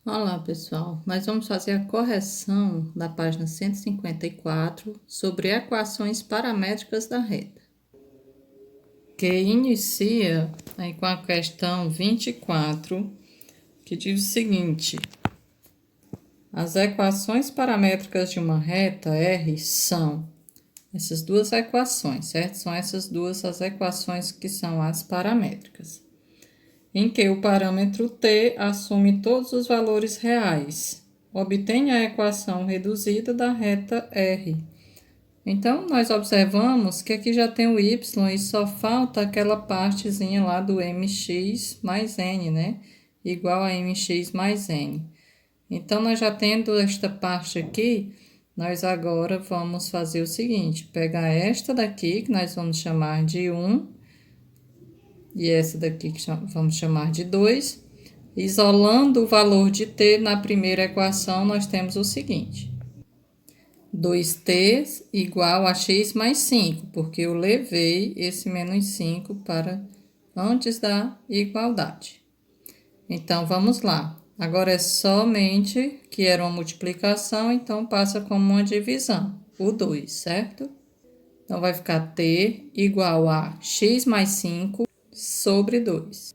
Olá, pessoal. Nós vamos fazer a correção da página 154 sobre equações paramétricas da reta, que inicia aí com a questão 24, que diz o seguinte: as equações paramétricas de uma reta R são essas duas equações, certo? São essas duas as equações que são as paramétricas, em que o parâmetro t assume todos os valores reais. Obtenha a equação reduzida da reta R. Então, nós observamos que aqui já tem o y e só falta aquela partezinha lá do mx mais n, né? Igual a mx mais n. Então, nós já tendo esta parte aqui, nós agora vamos fazer o seguinte: pegar esta daqui, que nós vamos chamar de 1, e essa daqui que vamos chamar de 2. Isolando o valor de t na primeira equação, nós temos o seguinte: 2t igual a x mais 5, porque eu levei esse menos 5 para antes da igualdade. Então, vamos lá. Agora é somente que era uma multiplicação, então passa como uma divisão, o 2, certo? Então, vai ficar t igual a x mais 5 sobre 2.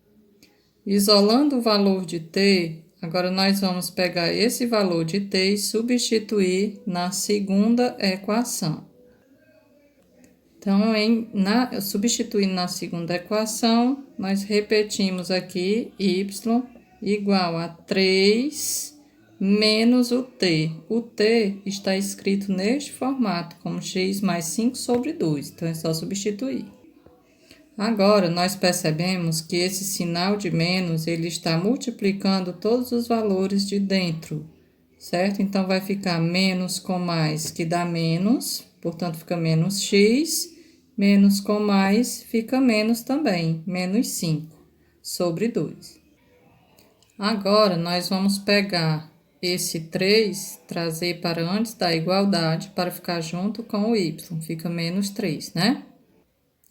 Isolando o valor de t, agora nós vamos pegar esse valor de t e substituir na segunda equação. Então, substituindo na segunda equação, nós repetimos aqui y igual a 3 menos o t. O t está escrito neste formato, como x mais 5 sobre 2, então é só substituir. Agora, nós percebemos que esse sinal de menos, ele está multiplicando todos os valores de dentro, certo? Então, vai ficar menos com mais, que dá menos, portanto, fica menos x, menos com mais, fica menos também, menos 5 sobre 2. Agora, nós vamos pegar esse 3, trazer para antes da igualdade, para ficar junto com o y, fica menos 3, né?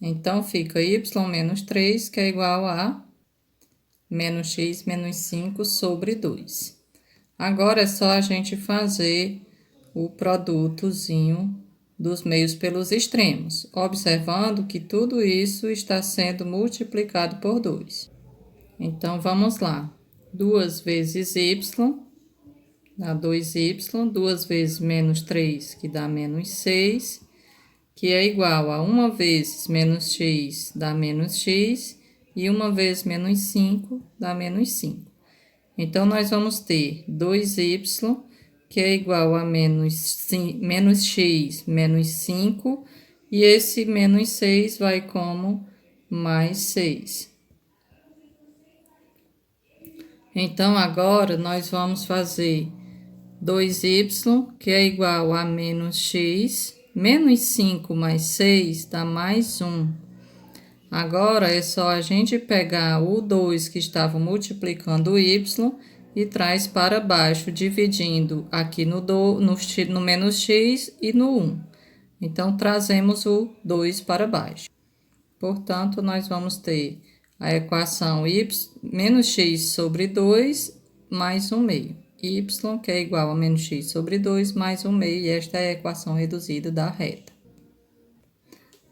Então, fica y menos 3, que é igual a menos x menos 5 sobre 2. Agora, é só a gente fazer o produtozinho dos meios pelos extremos, observando que tudo isso está sendo multiplicado por 2. Então, vamos lá. 2 vezes y, dá 2y, 2 vezes menos 3, que dá menos 6, que é igual a 1 vezes menos x dá menos x, e 1 vezes menos 5 dá menos 5. Então, nós vamos ter 2y, que é igual a menos x menos 5, e esse menos 6 vai como mais 6. Então, agora, nós vamos fazer 2y, que é igual a menos x, menos 5 mais 6 dá mais 1. Agora, é só a gente pegar o 2 que estava multiplicando o y e traz para baixo, dividindo aqui no menos x e no 1. Então, trazemos o 2 para baixo. Portanto, nós vamos ter a equação menos x sobre 2 mais 1 meio. Y, que é igual a menos x sobre 2 mais 1 meio, e esta é a equação reduzida da reta.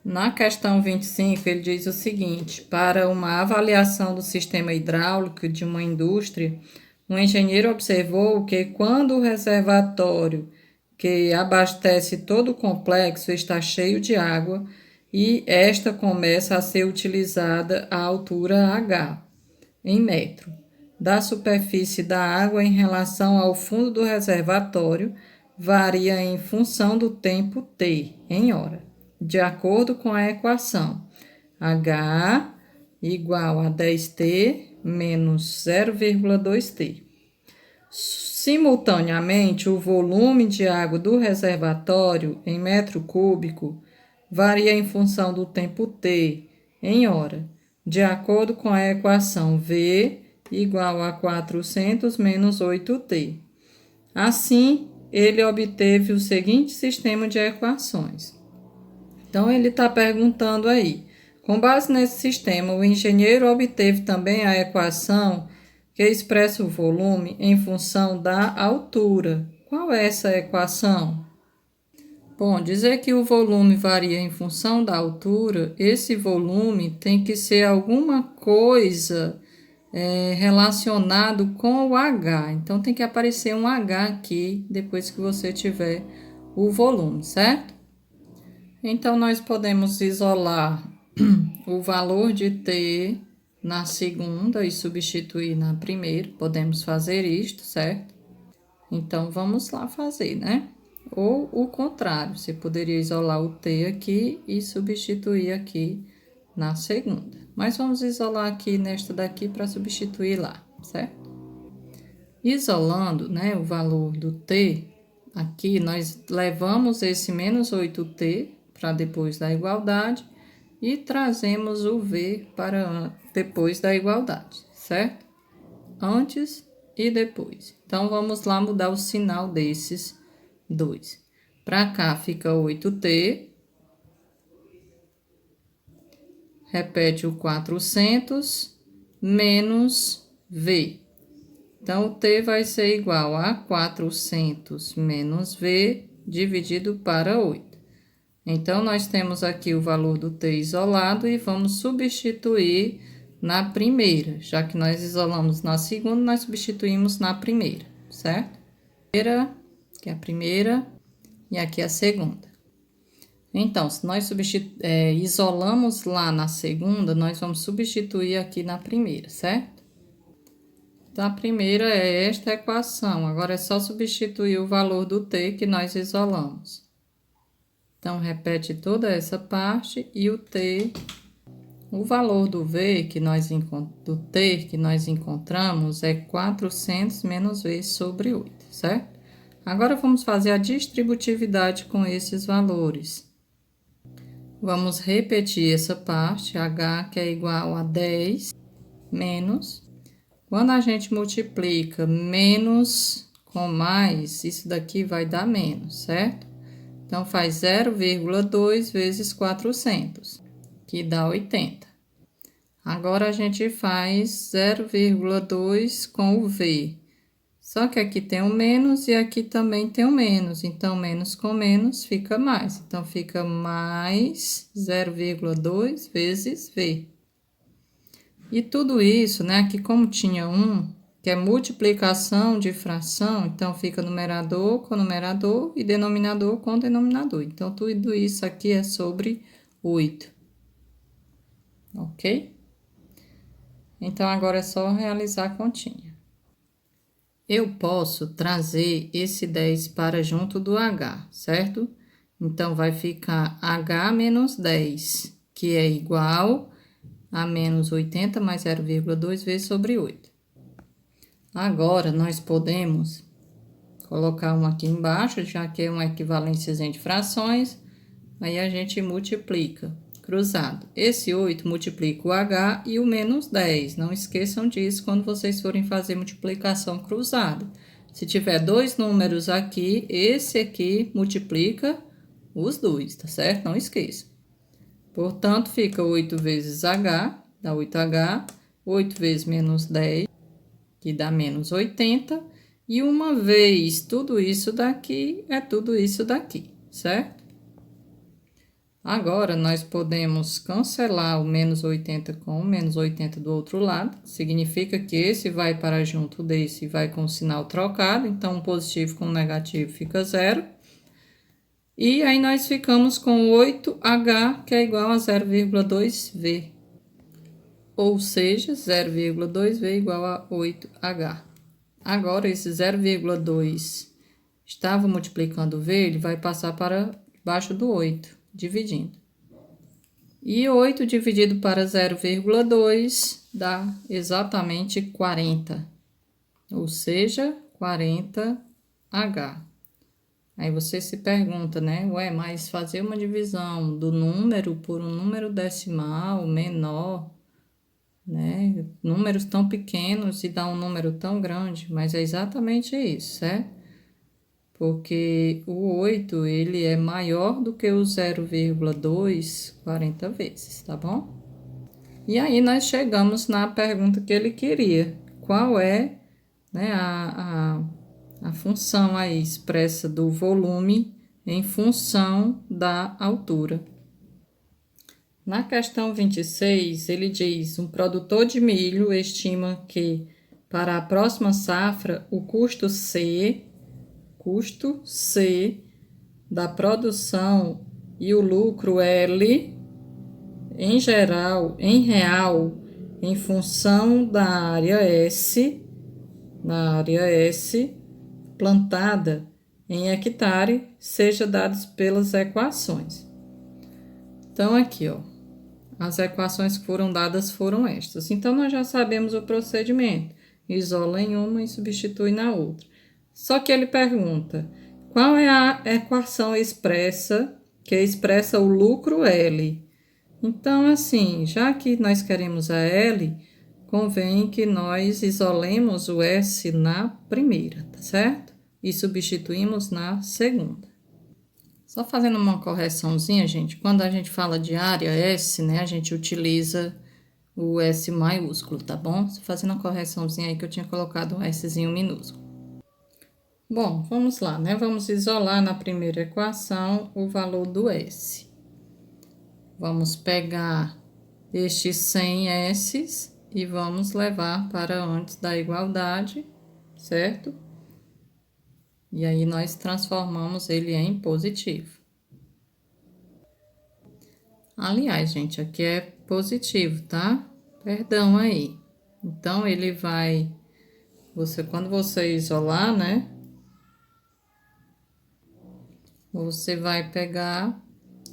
Na questão 25, ele diz o seguinte: para uma avaliação do sistema hidráulico de uma indústria, um engenheiro observou que quando o reservatório que abastece todo o complexo está cheio de água e esta começa a ser utilizada à altura H, em metro, da superfície da água em relação ao fundo do reservatório, varia em função do tempo T, em hora, de acordo com a equação H igual a 10T menos 0,2T. Simultaneamente, o volume de água do reservatório em metro cúbico varia em função do tempo T, em hora, de acordo com a equação V igual a 400 menos 8T. Assim, ele obteve o seguinte sistema de equações. Então, ele está perguntando aí: com base nesse sistema, o engenheiro obteve também a equação que expressa o volume em função da altura. Qual é essa equação? Bom, dizer que o volume varia em função da altura, esse volume tem que ser alguma coisa relacionado com o H. Então, tem que aparecer um H aqui depois que você tiver o volume, certo? Então, nós podemos isolar o valor de T na segunda e substituir na primeira. Podemos fazer isto, certo? Então, vamos lá fazer, né? Ou o contrário, você poderia isolar o T aqui e substituir aqui na segunda. Mas vamos isolar aqui nesta daqui para substituir lá, certo? Isolando, né, o valor do T, aqui nós levamos esse menos 8T para depois da igualdade e trazemos o V para depois da igualdade, certo? Antes e depois. Então, vamos lá mudar o sinal desses dois. Para cá fica 8T. Repete o 400 menos V. Então, o T vai ser igual a 400 menos V dividido para 8. Então, nós temos aqui o valor do T isolado e vamos substituir na primeira. Já que nós isolamos na segunda, nós substituímos na primeira, certo? Que é a primeira, e aqui a segunda. Então, se nós isolamos lá na segunda, nós vamos substituir aqui na primeira, certo? Então, a primeira é esta equação. Agora, é só substituir o valor do T que nós isolamos. Então, repete toda essa parte e o T, o valor do V do T que nós encontramos é 400 menos V sobre 8, certo? Agora, vamos fazer a distributividade com esses valores. Vamos repetir essa parte, H que é igual a 10 menos. Quando a gente multiplica menos com mais, isso daqui vai dar menos, certo? Então, faz 0,2 vezes 400, que dá 80. Agora, a gente faz 0,2 com o V. Só que aqui tem um menos e aqui também tem um menos. Então, menos com menos fica mais. Então, fica mais 0,2 vezes V. E tudo isso, né? Aqui como tinha que é multiplicação de fração, então fica numerador com numerador e denominador com denominador. Então, tudo isso aqui é sobre 8. Ok? Então, agora é só realizar a continha. Eu posso trazer esse 10 para junto do H, certo? Então, vai ficar H menos 10, que é igual a menos 80 mais 0,2 vezes sobre 8. Agora, nós podemos colocar um aqui embaixo, já que é uma equivalência de frações, aí a gente multiplica, cruzado. Esse 8 multiplica o H e o menos 10. Não esqueçam disso quando vocês forem fazer multiplicação cruzada. Se tiver dois números aqui, esse aqui multiplica os dois, tá certo? Não esqueça. Portanto, fica 8 vezes H, dá 8H, 8 vezes menos 10, que dá menos 80, e uma vez tudo isso daqui é tudo isso daqui, certo? Agora, nós podemos cancelar o menos 80 com o menos 80 do outro lado, significa que esse vai para junto desse e vai com o sinal trocado, então, positivo com negativo fica 0. E aí, nós ficamos com 8H, que é igual a 0,2V. Ou seja, 0,2V igual a 8H. Agora, esse 0,2 estava multiplicando V, ele vai passar para baixo do 8, dividindo. E 8 dividido para 0,2 dá exatamente 40. Ou seja, 40H. Aí você se pergunta, né? Ué, mas fazer uma divisão do número por um número decimal menor, né? Números tão pequenos e dá um número tão grande, mas é exatamente isso, certo? Porque o 8, ele é maior do que o 0,2 40 vezes, tá bom? E aí, nós chegamos na pergunta que ele queria. qual é, né, a função aí expressa do volume em função da altura. Na questão 26, ele diz: um produtor de milho estima que, para a próxima safra, o custo C da produção e o lucro L, em geral, em real, em função da área S, plantada em hectare, seja dados pelas equações. Então, aqui, ó, as equações que foram dadas foram estas. Então, nós já sabemos o procedimento. Isola em uma e substitui na outra. Só que ele pergunta, qual é a equação expressa, que expressa o lucro L? Então, assim, já que nós queremos a L, convém que nós isolemos o S na primeira, tá certo? E substituímos na segunda. Só fazendo uma correçãozinha, gente, quando a gente fala de área S, né, a gente utiliza o S maiúsculo, tá bom? Só fazendo uma correçãozinha aí que eu tinha colocado um Szinho minúsculo. Bom, vamos lá, né? Vamos isolar na primeira equação o valor do S. Vamos pegar estes 100 S's e vamos levar para antes da igualdade, certo? E aí, nós transformamos ele em positivo. Aliás, gente, aqui é positivo, tá? Perdão aí. Então, ele vai... quando você isolar, né? Você vai pegar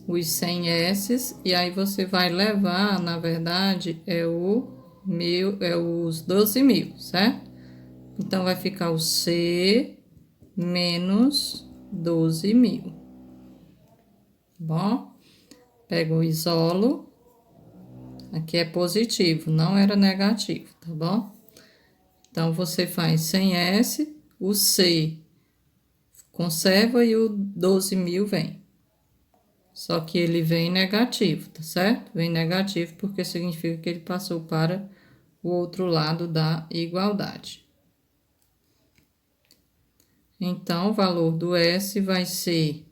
os 100 S's e aí você vai levar, na verdade, os 12.000, certo? Então, vai ficar o C menos 12.000. Bom, pego o isolo. Aqui é positivo, não era negativo, tá bom? Então, você faz 100S, o C conserva e o 12.000 vem. Só que ele vem negativo, tá certo? Vem negativo porque significa que ele passou para o outro lado da igualdade. Então, o valor do S vai ser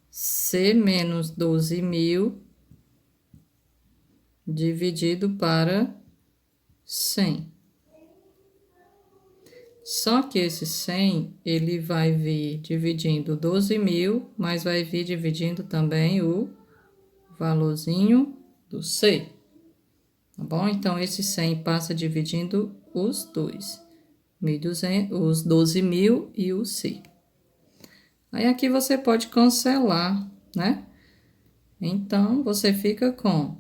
C menos 12.000 dividido para 100. Só que esse 100, ele vai vir dividindo 12.000, mas vai vir dividindo também o valorzinho do C. Tá bom? Então, esse 100 passa dividindo os dois. 1.200, os 12.000 e o C. Aí, aqui você pode cancelar, né? Então, você fica com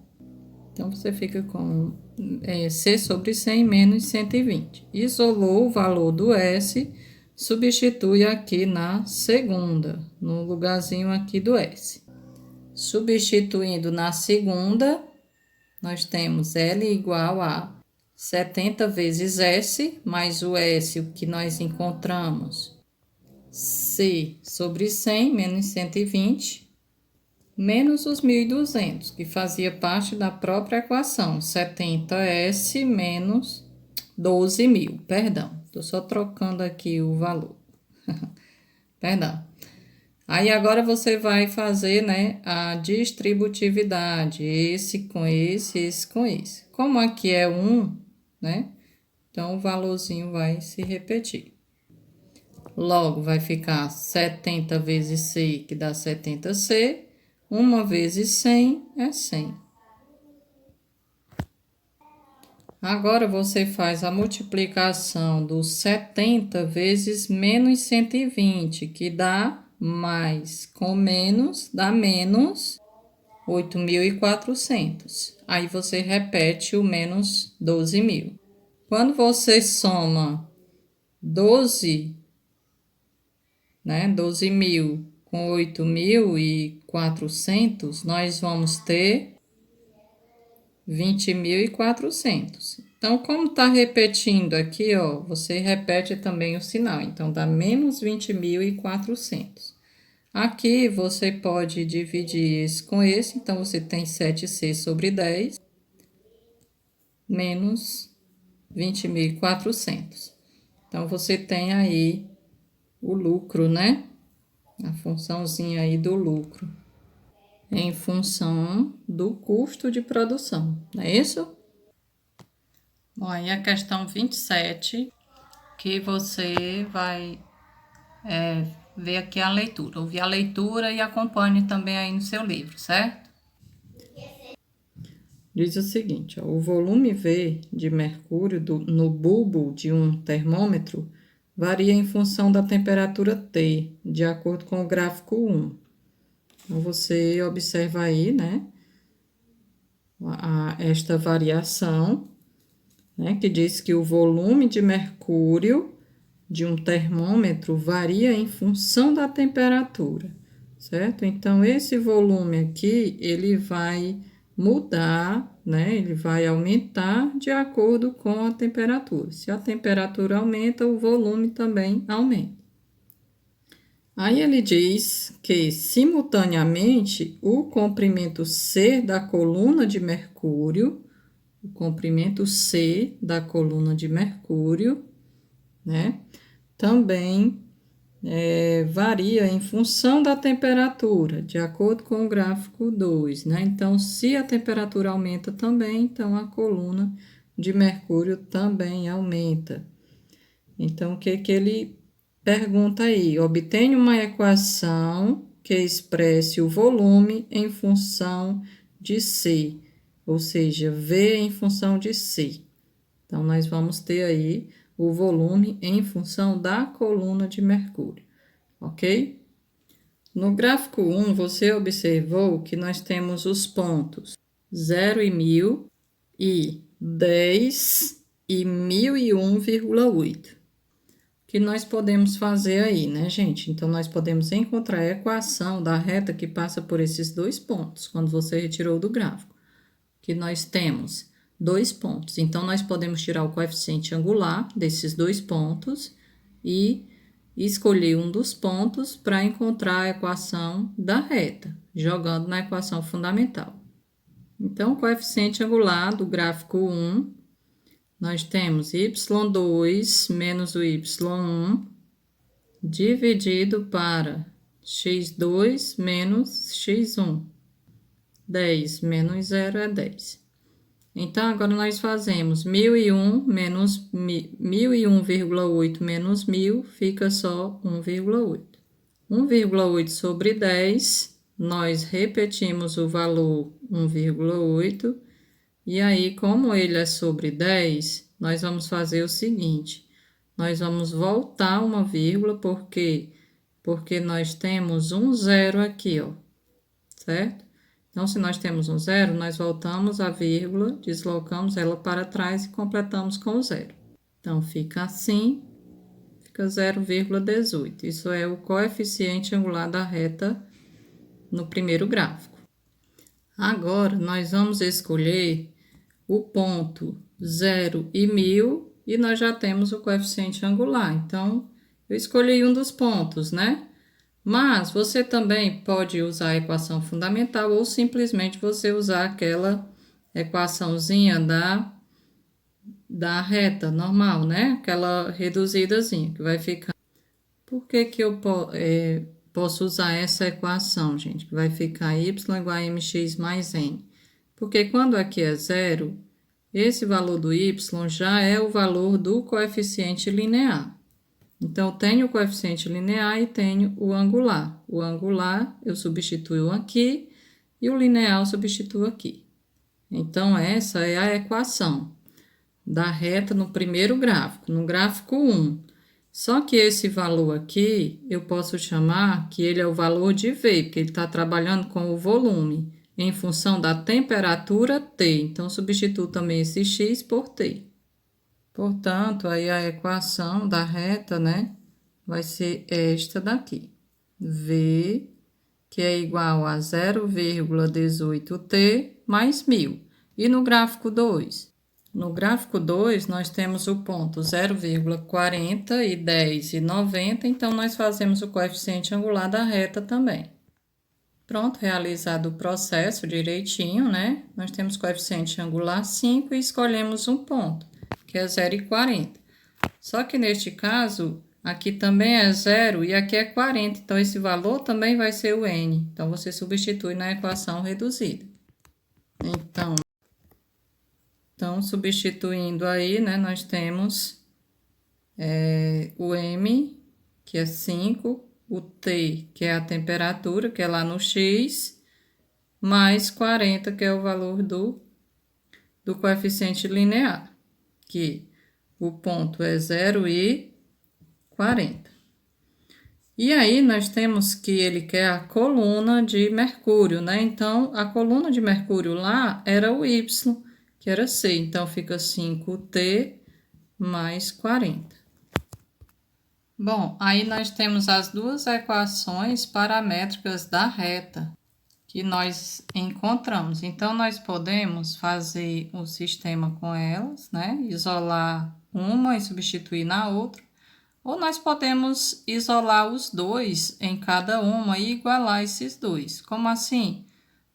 C sobre 100 menos 120. Isolou o valor do S, substitui aqui na segunda, no lugarzinho aqui do S. Substituindo na segunda, nós temos L igual a 70 vezes S, mais o S, o que nós encontramos, C sobre 100 menos 120, menos os 1.200, que fazia parte da própria equação, 70S menos 12.000, perdão, estou só trocando aqui o valor, perdão. Aí, agora você vai fazer, né, a distributividade, esse com esse, esse com esse. Como aqui é 1, né, então o valorzinho vai se repetir. Logo, vai ficar 70 vezes C, que dá 70C, 1 vezes 100 é 100. Agora, você faz a multiplicação do 70 vezes menos 120, que dá mais. Com menos, dá menos 8.400. Aí, você repete o menos 12.000. Quando você soma 12.000 com 8.400, nós vamos ter 20.400. Então, como tá repetindo aqui, ó, você repete também o sinal. Então, dá menos 20.400. Aqui, você pode dividir esse com esse. Então, você tem 7C sobre 10 menos 20.400. Então, você tem aí o lucro, né? A funçãozinha aí do lucro em função do custo de produção, não é isso? Bom, aí a questão 27, que você vai ver aqui a leitura, ouvir a leitura e acompanhe também aí no seu livro, certo? Diz o seguinte, ó, o volume V de mercúrio no bulbo de um termômetro varia em função da temperatura T, de acordo com o gráfico 1. Então, você observa aí, né, esta variação, né, que diz que o volume de mercúrio de um termômetro varia em função da temperatura, certo? Então, esse volume aqui, ele vai mudar, né? Ele vai aumentar de acordo com a temperatura. Se a temperatura aumenta, o volume também aumenta. Aí ele diz que, simultaneamente, o comprimento C da coluna de mercúrio, o comprimento C da coluna de mercúrio, né? Também varia em função da temperatura, de acordo com o gráfico 2, né? Então, se a temperatura aumenta também, então a coluna de mercúrio também aumenta. Então, o que ele pergunta aí? Obtenha uma equação que expresse o volume em função de C, ou seja, V em função de C. Então, nós vamos ter aí o volume em função da coluna de mercúrio, ok? No gráfico 1, você observou que nós temos os pontos 0 e 1.000 e 10 e 1.001,8. Que nós podemos fazer aí, né, gente? Então, nós podemos encontrar a equação da reta que passa por esses dois pontos, quando você retirou do gráfico. Que nós temos 2 pontos. Então, nós podemos tirar o coeficiente angular desses 2 pontos e escolher um dos pontos para encontrar a equação da reta, jogando na equação fundamental. Então, o coeficiente angular do gráfico 1, nós temos y2 menos o y1 dividido para x2 menos x1. 10 menos 0 é 10. Então, agora nós fazemos 1.001 menos 1.001,8 menos 1.000, fica só 1,8. 1,8 sobre 10, nós repetimos o valor 1,8, e aí, como ele é sobre 10, nós vamos fazer o seguinte, nós vamos voltar uma vírgula, porque nós temos um zero aqui, ó, certo? Então, se nós temos um zero, nós voltamos a vírgula, deslocamos ela para trás e completamos com o zero. Então, fica assim, fica 0,18. Isso é o coeficiente angular da reta no primeiro gráfico. Agora, nós vamos escolher o ponto 0 e 1.000 e nós já temos o coeficiente angular. Então, eu escolhi um dos pontos, né? Mas você também pode usar a equação fundamental ou simplesmente você usar aquela equaçãozinha da reta normal, né? Aquela reduzidazinha que vai ficar. Por que eu posso usar essa equação, gente? Que vai ficar y igual a mx mais n. Porque quando aqui é zero, esse valor do y já é o valor do coeficiente linear. Então, tenho o coeficiente linear e tenho o angular. O angular eu substituo aqui e o linear eu substituo aqui. Então, essa é a equação da reta no primeiro gráfico, no gráfico 1. Só que esse valor aqui, eu posso chamar que ele é o valor de V, porque ele está trabalhando com o volume, em função da temperatura T. Então, substituo também esse x por T. Portanto, aí a equação da reta, né, vai ser esta daqui. V, que é igual a 0,18t mais 1.000. E no gráfico 2? No gráfico 2, nós temos o ponto 0,40 e 10 e 90, então nós fazemos o coeficiente angular da reta também. Pronto, realizado o processo direitinho, né? Nós temos coeficiente angular 5 e escolhemos um ponto, que é 0,40. Só que neste caso, aqui também é 0 e aqui é 40. Então, esse valor também vai ser o N. Então, você substitui na equação reduzida. Então substituindo aí, né, nós temos o M, que é 5, o T, que é a temperatura, que é lá no X, mais 40, que é o valor do coeficiente linear, que o ponto é 0,40. E aí, nós temos que ele quer a coluna de mercúrio, né? Então, a coluna de mercúrio lá era o Y, que era C. Então, fica 5T mais 40. Bom, aí nós temos as duas equações paramétricas da reta que nós encontramos. Então, nós podemos fazer o sistema com elas, né? Isolar uma e substituir na outra. Ou nós podemos isolar os dois em cada uma e igualar esses dois. Como assim?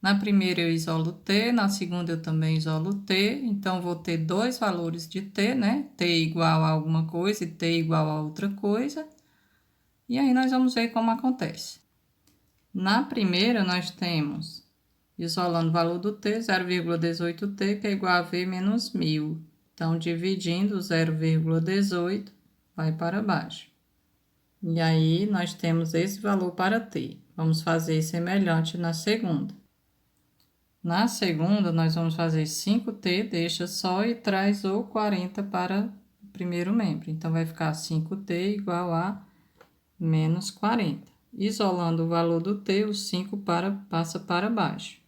Na primeira eu isolo T, na segunda eu também isolo T. Então, vou ter dois valores de T, né? T igual a alguma coisa e T igual a outra coisa. E aí, nós vamos ver como acontece. Na primeira, nós temos, isolando o valor do T, 0,18T, que é igual a V menos 1000. Então, dividindo 0,18, vai para baixo. E aí, nós temos esse valor para T. Vamos fazer semelhante na segunda. Na segunda, nós vamos fazer 5T, deixa só e traz o 40 para o primeiro membro. Então, vai ficar 5T igual a menos 40. Isolando o valor do T, o 5 passa para baixo.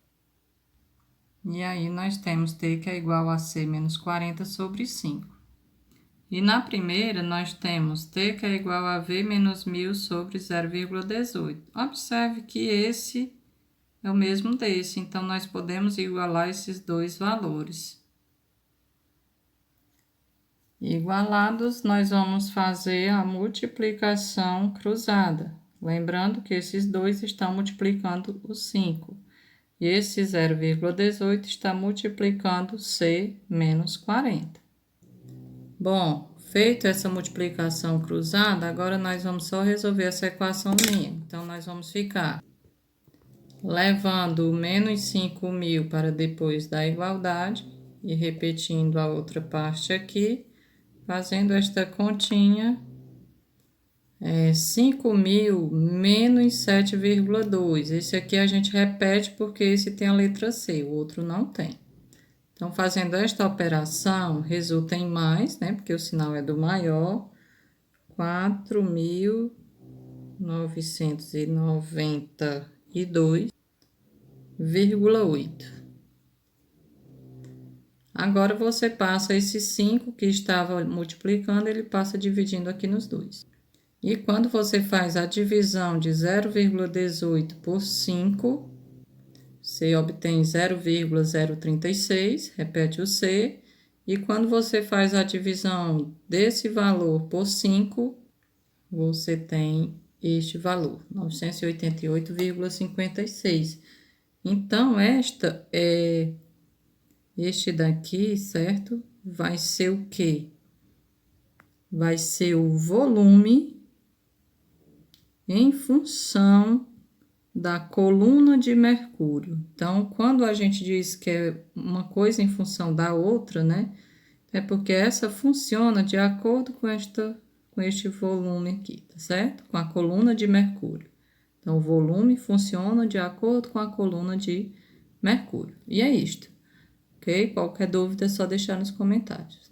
E aí, nós temos T que é igual a C menos 40 sobre 5. E na primeira, nós temos T que é igual a V menos 1000 sobre 0,18. Observe que esse é o mesmo desse, então, nós podemos igualar esses dois valores. Igualados, nós vamos fazer a multiplicação cruzada. Lembrando que esses dois estão multiplicando o 5. E esse 0,18 está multiplicando C menos 40. Bom, feito essa multiplicação cruzada, agora nós vamos só resolver essa equaçãozinha. Então, nós vamos ficar levando o menos 5.000 para depois da igualdade e repetindo a outra parte aqui, fazendo esta continha. 5.000 menos 7,2. Esse aqui a gente repete porque esse tem a letra C, o outro não tem. Então, fazendo esta operação, resulta em mais, né? Porque o sinal é do maior. 4.992,8. Agora, você passa esse 5 que estava multiplicando, ele passa dividindo aqui nos dois. E quando você faz a divisão de 0,18 por 5, você obtém 0,036, repete o C. E quando você faz a divisão desse valor por 5, você tem este valor, 988,56. Então, este daqui, certo? Vai ser o quê? Vai ser o volume em função da coluna de mercúrio. Então, quando a gente diz que é uma coisa em função da outra, né? É porque essa funciona de acordo com este volume aqui, tá certo? Com a coluna de mercúrio. Então, o volume funciona de acordo com a coluna de mercúrio. E é isto, ok? Qualquer dúvida é só deixar nos comentários.